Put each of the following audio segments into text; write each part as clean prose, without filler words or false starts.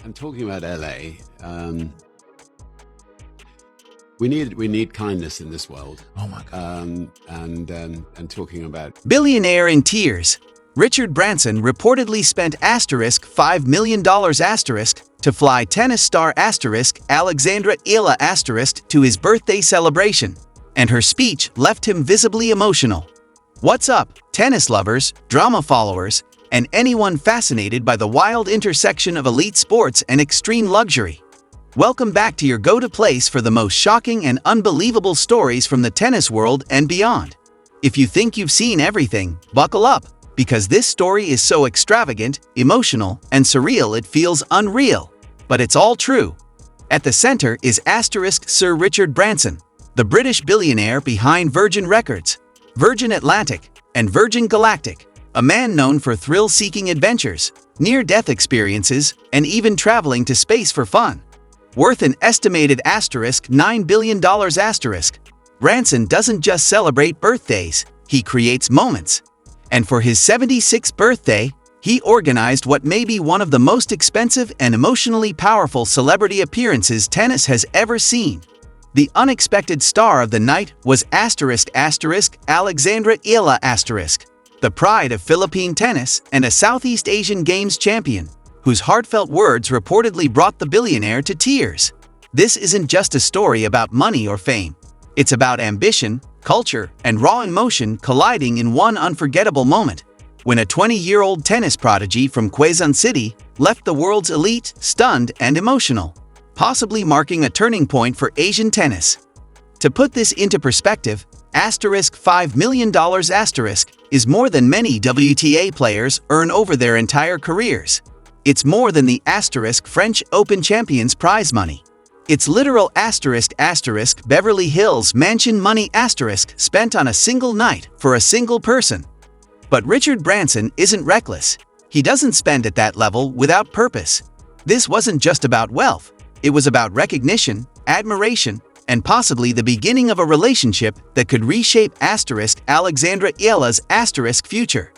And talking about LA, we need kindness in this world. Oh my God. And talking about Billionaire in tears. Richard Branson reportedly spent $5 million to fly tennis star Alexandra Ila to his birthday celebration, and her speech left him visibly emotional. What's up, tennis lovers, drama followers, and anyone fascinated by the wild intersection of elite sports and extreme luxury? Welcome back to your go-to place for the most shocking and unbelievable stories from the tennis world and beyond. If you think you've seen everything, buckle up, because this story is so extravagant, emotional, and surreal it feels unreal. But it's all true. At the center is Sir Richard Branson, the British billionaire behind Virgin Records, Virgin Atlantic, and Virgin Galactic, a man known for thrill-seeking adventures, near-death experiences, and even traveling to space for fun. Worth an estimated $9 billion. Branson doesn't just celebrate birthdays, he creates moments. And for his 76th birthday, he organized what may be one of the most expensive and emotionally powerful celebrity appearances tennis has ever seen. The unexpected star of the night was Alexandra Ila the pride of Philippine tennis and a Southeast Asian Games champion, whose heartfelt words reportedly brought the billionaire to tears. This isn't just a story about money or fame. It's about ambition, culture, and raw emotion colliding in one unforgettable moment, when a 20-year-old tennis prodigy from Quezon City left the world's elite stunned and emotional, possibly marking a turning point for Asian tennis. To put this into perspective, $5 million is more than many WTA players earn over their entire careers. It's more than the French Open champions prize money. It's literal Beverly Hills mansion money spent on a single night for a single person. But Richard Branson isn't reckless. He doesn't spend at that level without purpose. This wasn't just about wealth. It was about recognition, admiration, and possibly the beginning of a relationship that could reshape Alexandra Ila's future.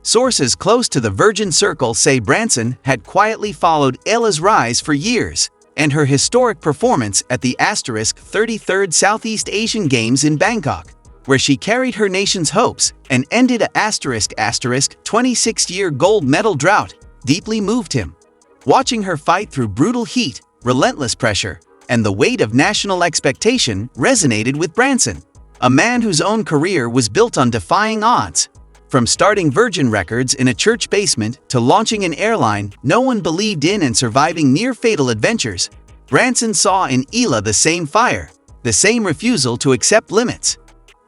Sources close to the Virgin Circle say Branson had quietly followed Ila's rise for years, and her historic performance at the 33rd Southeast Asian Games in Bangkok, where she carried her nation's hopes and ended a 26-year gold medal drought, deeply moved him. Watching her fight through brutal heat, relentless pressure, and the weight of national expectation resonated with Branson, a man whose own career was built on defying odds. From starting Virgin Records in a church basement to launching an airline no one believed in and surviving near-fatal adventures, Branson saw in Ila the same fire, the same refusal to accept limits.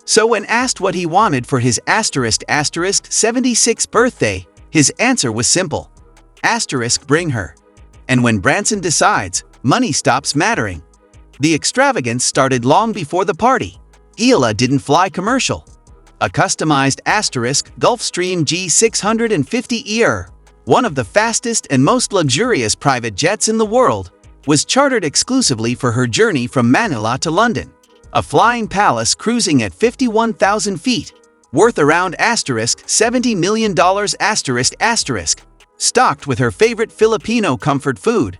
So when asked what he wanted for his 76th birthday, his answer was simple. Bring her. And when Branson decides, money stops mattering. The extravagance started long before the party. Ila didn't fly commercial. A customized Gulfstream G650ER, one of the fastest and most luxurious private jets in the world, was chartered exclusively for her journey from Manila to London. A flying palace cruising at 51,000 feet, worth around $70 million stocked with her favorite Filipino comfort food,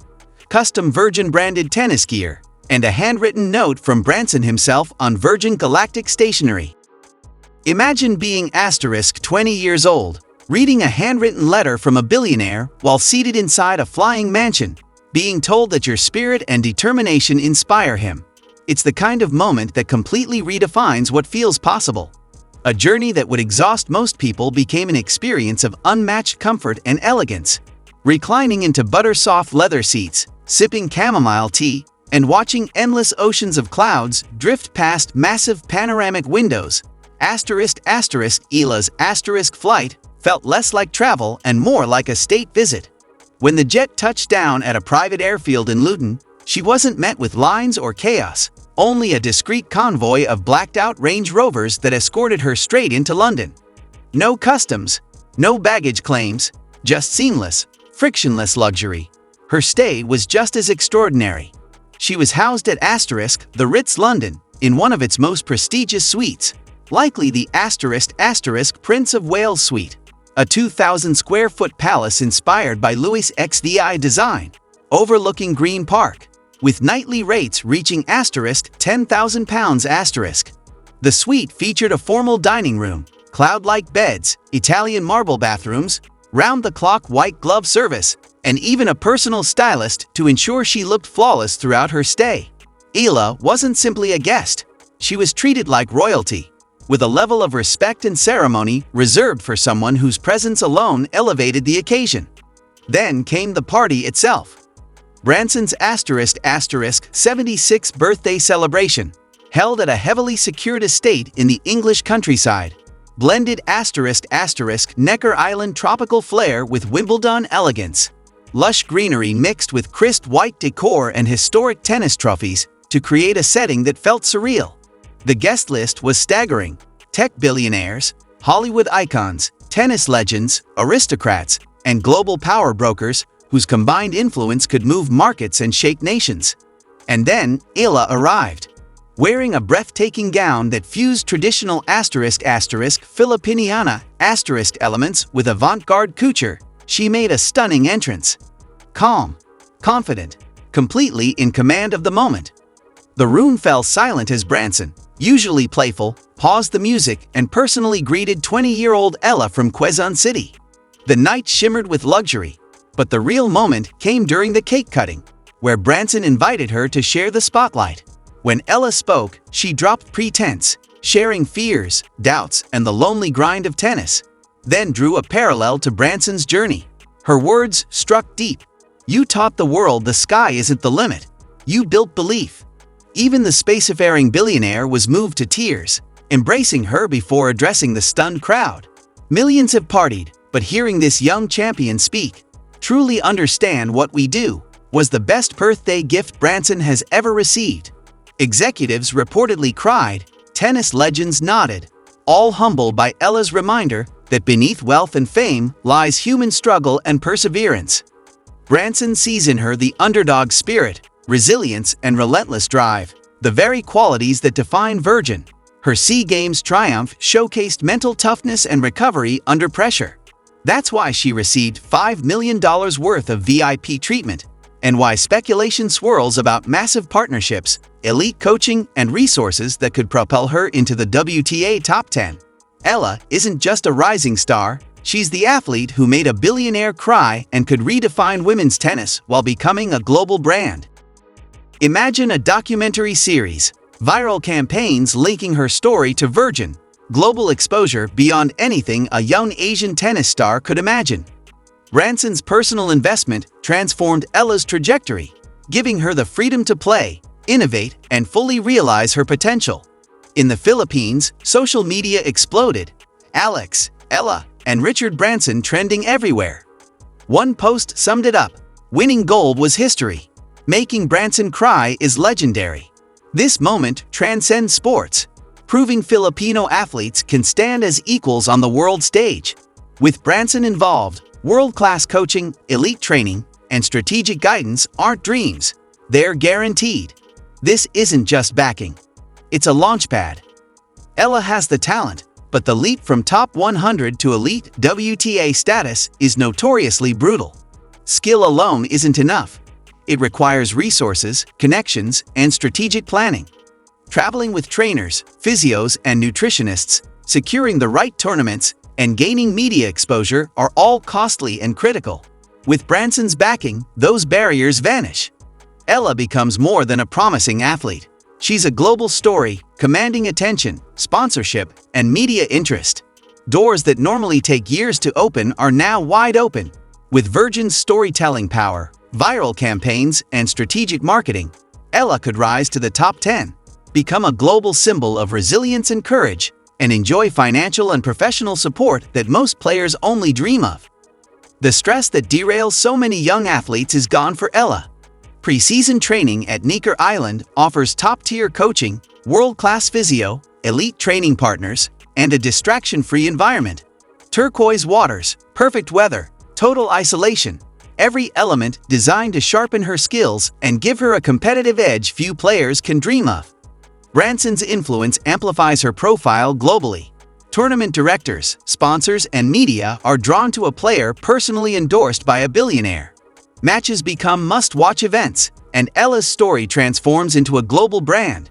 custom Virgin-branded tennis gear, and a handwritten note from Branson himself on Virgin Galactic stationery. Imagine being 20 years old, reading a handwritten letter from a billionaire while seated inside a flying mansion, being told that your spirit and determination inspire him. It's the kind of moment that completely redefines what feels possible. A journey that would exhaust most people became an experience of unmatched comfort and elegance. Reclining into butter-soft leather seats, sipping chamomile tea, and watching endless oceans of clouds drift past massive panoramic windows, Ila's flight felt less like travel and more like a state visit. When the jet touched down at a private airfield in Luton, she wasn't met with lines or chaos, only a discreet convoy of blacked-out Range Rovers that escorted her straight into London. No customs, no baggage claims, just seamless, frictionless luxury. Her stay was just as extraordinary. She was housed at the Ritz London, in one of its most prestigious suites, likely the Prince of Wales suite, a 2,000-square-foot palace inspired by Louis XVI design. overlooking Green Park, with nightly rates reaching £10,000. The suite featured a formal dining room, cloud-like beds, Italian marble bathrooms, round-the-clock white glove service, and even a personal stylist to ensure she looked flawless throughout her stay. Ella wasn't simply a guest. She was treated like royalty, with a level of respect and ceremony reserved for someone whose presence alone elevated the occasion. Then came the party itself. Branson's *76th birthday celebration, held at a heavily secured estate in the English countryside, blended Necker Island tropical flair with Wimbledon elegance. Lush greenery mixed with crisp white decor and historic tennis trophies to create a setting that felt surreal. The guest list was staggering: tech billionaires, Hollywood icons, tennis legends, aristocrats, and global power brokers whose combined influence could move markets and shake nations. And then Ella arrived. Wearing a breathtaking gown that fused traditional Filipiniana elements with avant-garde couture, she made a stunning entrance. Calm, confident, completely in command of the moment. The room fell silent as Branson, usually playful, paused the music and personally greeted 20-year-old Ella from Quezon City. The night shimmered with luxury, but the real moment came during the cake cutting, where Branson invited her to share the spotlight. When Ella spoke, she dropped pretense, sharing fears, doubts, and the lonely grind of tennis, then drew a parallel to Branson's journey. Her words struck deep. "You taught the world the sky isn't the limit. You built belief." Even the spacefaring billionaire was moved to tears, embracing her before addressing the stunned crowd. Millions have partied, but hearing this young champion speak, "Truly understand what we do," was the best birthday gift Branson has ever received. Executives reportedly cried, tennis legends nodded, all humbled by Ella's reminder that beneath wealth and fame lies human struggle and perseverance. Branson sees in her the underdog spirit, resilience, and relentless drive, the very qualities that define Virgin. Her SEA Games triumph showcased mental toughness and recovery under pressure. That's why she received $5 million worth of VIP treatment, and why speculation swirls about massive partnerships, elite coaching, and resources that could propel her into the WTA top 10. Ella isn't just a rising star, she's the athlete who made a billionaire cry and could redefine women's tennis while becoming a global brand. Imagine a documentary series, viral campaigns linking her story to Virgin, global exposure beyond anything a young Asian tennis star could imagine. Branson's personal investment transformed Ella's trajectory, giving her the freedom to play, innovate, and fully realize her potential. In the Philippines, social media exploded. Alex, Ella, and Richard Branson trending everywhere. One post summed it up: winning gold was history. Making Branson cry is legendary. This moment transcends sports, proving Filipino athletes can stand as equals on the world stage. With Branson involved, world-class coaching, elite training, and strategic guidance aren't dreams. They're guaranteed. This isn't just backing. It's a launchpad. Ella has the talent, but the leap from top 100 to elite WTA status is notoriously brutal. Skill alone isn't enough. It requires resources, connections, and strategic planning. Traveling with trainers, physios, and nutritionists, securing the right tournaments, and gaining media exposure are all costly and critical. With Branson's backing, those barriers vanish. Ella becomes more than a promising athlete. She's a global story, commanding attention, sponsorship, and media interest. Doors that normally take years to open are now wide open. With Virgin's storytelling power, viral campaigns, and strategic marketing, Ella could rise to the top 10, become a global symbol of resilience and courage, and enjoy financial and professional support that most players only dream of. The stress that derails so many young athletes is gone for Ella. Pre-season training at Necker Island offers top-tier coaching, world-class physio, elite training partners, and a distraction-free environment. Turquoise waters, perfect weather, total isolation, every element designed to sharpen her skills and give her a competitive edge few players can dream of. Branson's influence amplifies her profile globally. Tournament directors, sponsors, and media are drawn to a player personally endorsed by a billionaire. Matches become must-watch events, and Ella's story transforms into a global brand.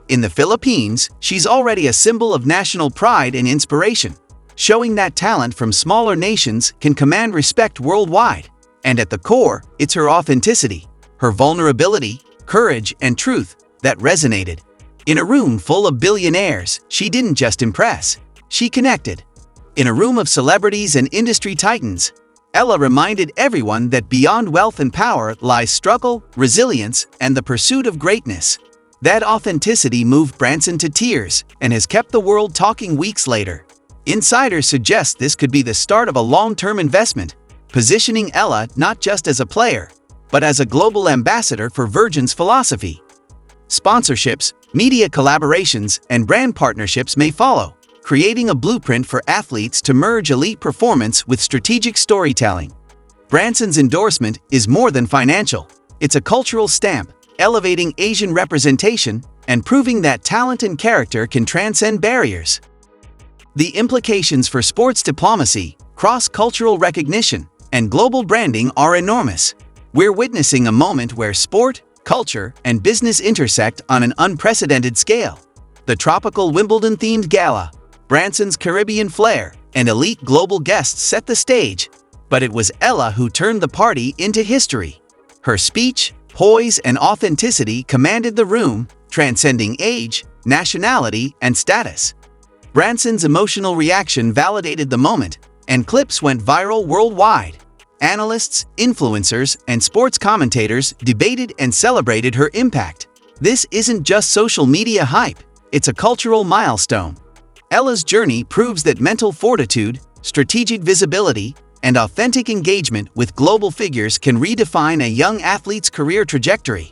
In the Philippines, she's already a symbol of national pride and inspiration, showing that talent from smaller nations can command respect worldwide. And at the core, it's her authenticity, her vulnerability, courage, and truth that resonated. In a room full of billionaires, she didn't just impress, she connected. In a room of celebrities and industry titans, Ella reminded everyone that beyond wealth and power lies struggle, resilience, and the pursuit of greatness. That authenticity moved Branson to tears and has kept the world talking weeks later. Insiders suggest this could be the start of a long-term investment, positioning Ella not just as a player, but as a global ambassador for Virgin's philosophy. Sponsorships, media collaborations, and brand partnerships may follow, creating a blueprint for athletes to merge elite performance with strategic storytelling. Branson's endorsement is more than financial. It's a cultural stamp, elevating Asian representation and proving that talent and character can transcend barriers. The implications for sports diplomacy, cross-cultural recognition, and global branding are enormous. We're witnessing a moment where sport, culture, and business intersect on an unprecedented scale. The tropical Wimbledon-themed gala, Branson's Caribbean flair, and elite global guests set the stage, but it was Ella who turned the party into history. Her speech, poise, and authenticity commanded the room, transcending age, nationality, and status. Branson's emotional reaction validated the moment, and clips went viral worldwide. Analysts, influencers, and sports commentators debated and celebrated her impact. This isn't just social media hype, it's a cultural milestone. Ella's journey proves that mental fortitude, strategic visibility, and authentic engagement with global figures can redefine a young athlete's career trajectory.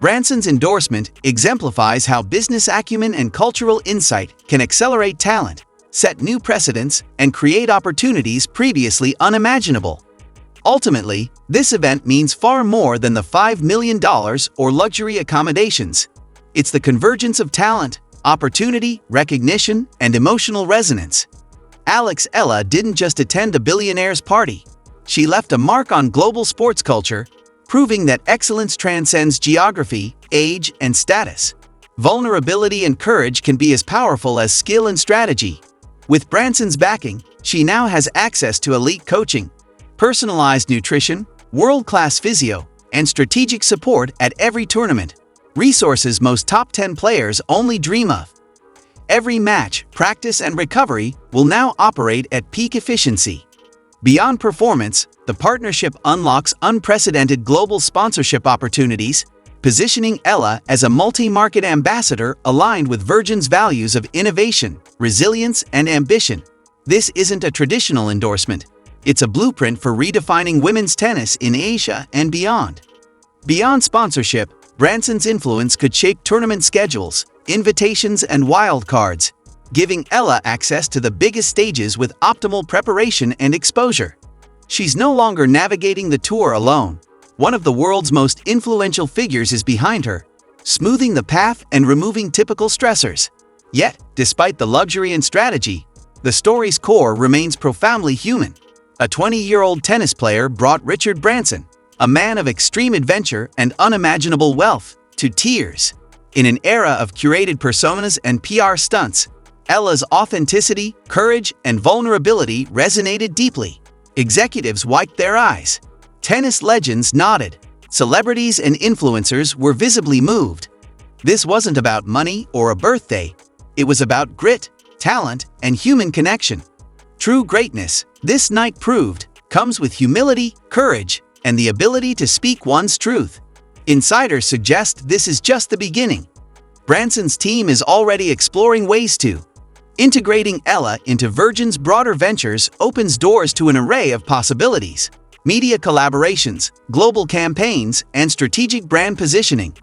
Branson's endorsement exemplifies how business acumen and cultural insight can accelerate talent, set new precedents, and create opportunities previously unimaginable. Ultimately, this event means far more than the $5 million or luxury accommodations. It's the convergence of talent, opportunity, recognition, and emotional resonance. Ella didn't just attend a billionaire's party. She left a mark on global sports culture, proving that excellence transcends geography, age, and status. Vulnerability and courage can be as powerful as skill and strategy. With Branson's backing, she now has access to elite coaching, personalized nutrition, world-class physio, and strategic support at every tournament. Resources most top 10 players only dream of. Every match, practice, and recovery will now operate at peak efficiency. Beyond performance, the partnership unlocks unprecedented global sponsorship opportunities, positioning Ella as a multi-market ambassador aligned with Virgin's values of innovation, resilience, and ambition. This isn't a traditional endorsement. It's a blueprint for redefining women's tennis in Asia and beyond. Beyond sponsorship, Branson's influence could shape tournament schedules, invitations, and wildcards, giving Ella access to the biggest stages with optimal preparation and exposure. She's no longer navigating the tour alone. One of the world's most influential figures is behind her, smoothing the path and removing typical stressors. Yet, despite the luxury and strategy, the story's core remains profoundly human. A 20-year-old tennis player brought Richard Branson, a man of extreme adventure and unimaginable wealth, to tears. In an era of curated personas and PR stunts, Ella's authenticity, courage, and vulnerability resonated deeply. Executives wiped their eyes. Tennis legends nodded. Celebrities and influencers were visibly moved. This wasn't about money or a birthday. It was about grit, talent, and human connection. True greatness, this night proved, comes with humility, courage, and the ability to speak one's truth. Insiders suggest this is just the beginning. Branson's team is already exploring ways to. Integrating Ella into Virgin's broader ventures opens doors to an array of possibilities. Media collaborations, global campaigns, and strategic brand positioning.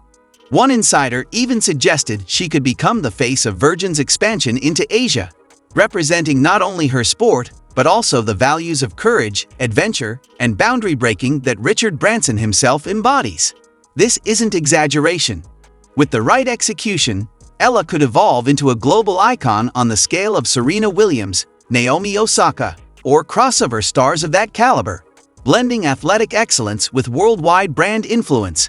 One insider even suggested she could become the face of Virgin's expansion into Asia, representing not only her sport, but also the values of courage, adventure, and boundary breaking that Richard Branson himself embodies. This isn't exaggeration. With the right execution, Ella could evolve into a global icon on the scale of Serena Williams, Naomi Osaka, or crossover stars of that caliber. blending athletic excellence with worldwide brand influence.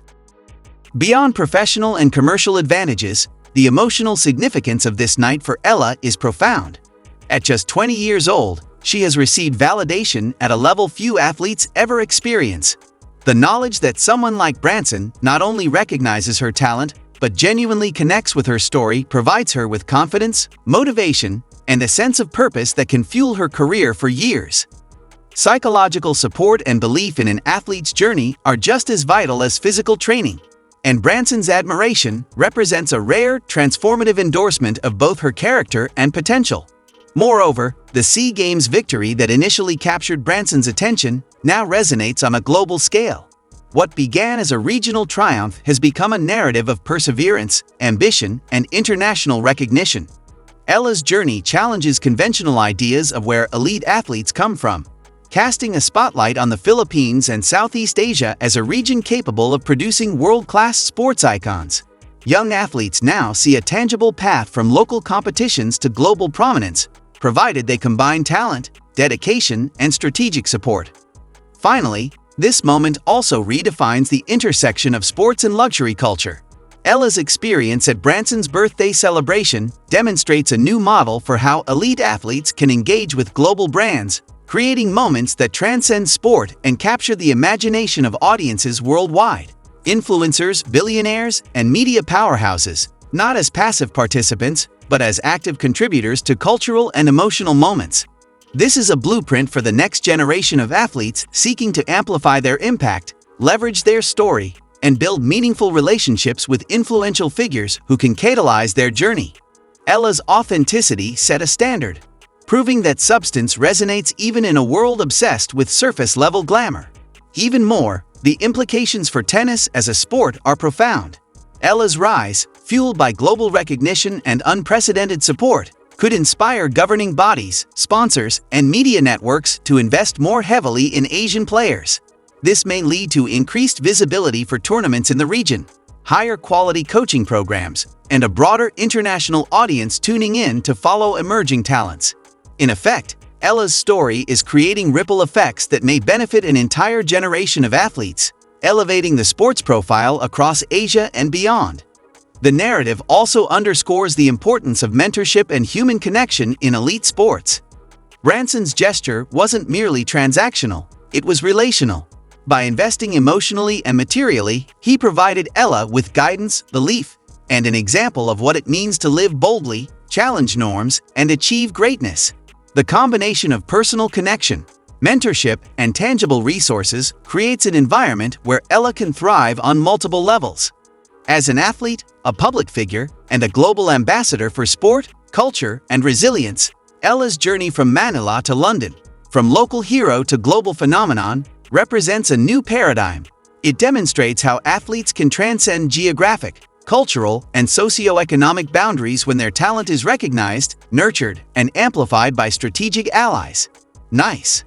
Beyond professional and commercial advantages, the emotional significance of this night for Ella is profound. At just 20 years old, she has received validation at a level few athletes ever experience. The knowledge that someone like Branson not only recognizes her talent, but genuinely connects with her story provides her with confidence, motivation, and a sense of purpose that can fuel her career for years. Psychological support and belief in an athlete's journey are just as vital as physical training, and Branson's admiration represents a rare, transformative endorsement of both her character and potential. Moreover, the SEA Games victory that initially captured Branson's attention now resonates on a global scale. What began as a regional triumph has become a narrative of perseverance, ambition, and international recognition. Ella's journey challenges conventional ideas of where elite athletes come from, casting a spotlight on the Philippines and Southeast Asia as a region capable of producing world-class sports icons. Young athletes now see a tangible path from local competitions to global prominence, provided they combine talent, dedication, and strategic support. Finally, this moment also redefines the intersection of sports and luxury culture. Ella's experience at Branson's birthday celebration demonstrates a new model for how elite athletes can engage with global brands, creating moments that transcend sport and capture the imagination of audiences worldwide. Influencers, billionaires, and media powerhouses, not as passive participants, but as active contributors to cultural and emotional moments. This is a blueprint for the next generation of athletes seeking to amplify their impact, leverage their story, and build meaningful relationships with influential figures who can catalyze their journey. Ella's authenticity set a standard, proving that substance resonates even in a world obsessed with surface-level glamour. Even more, the implications for tennis as a sport are profound. Ella's rise, fueled by global recognition and unprecedented support, could inspire governing bodies, sponsors, and media networks to invest more heavily in Asian players. This may lead to increased visibility for tournaments in the region, higher quality coaching programs, and a broader international audience tuning in to follow emerging talents. In effect, Ella's story is creating ripple effects that may benefit an entire generation of athletes, elevating the sports profile across Asia and beyond. The narrative also underscores the importance of mentorship and human connection in elite sports. Branson's gesture wasn't merely transactional, it was relational. By investing emotionally and materially, he provided Ella with guidance, belief, and an example of what it means to live boldly, challenge norms, and achieve greatness. The combination of personal connection, mentorship, and tangible resources creates an environment where Ella can thrive on multiple levels. As an athlete, a public figure, and a global ambassador for sport, culture, and resilience, Ella's journey from Manila to London, from local hero to global phenomenon, represents a new paradigm. It demonstrates how athletes can transcend geographic, cultural, and socioeconomic boundaries when their talent is recognized, nurtured, and amplified by strategic allies. Nice.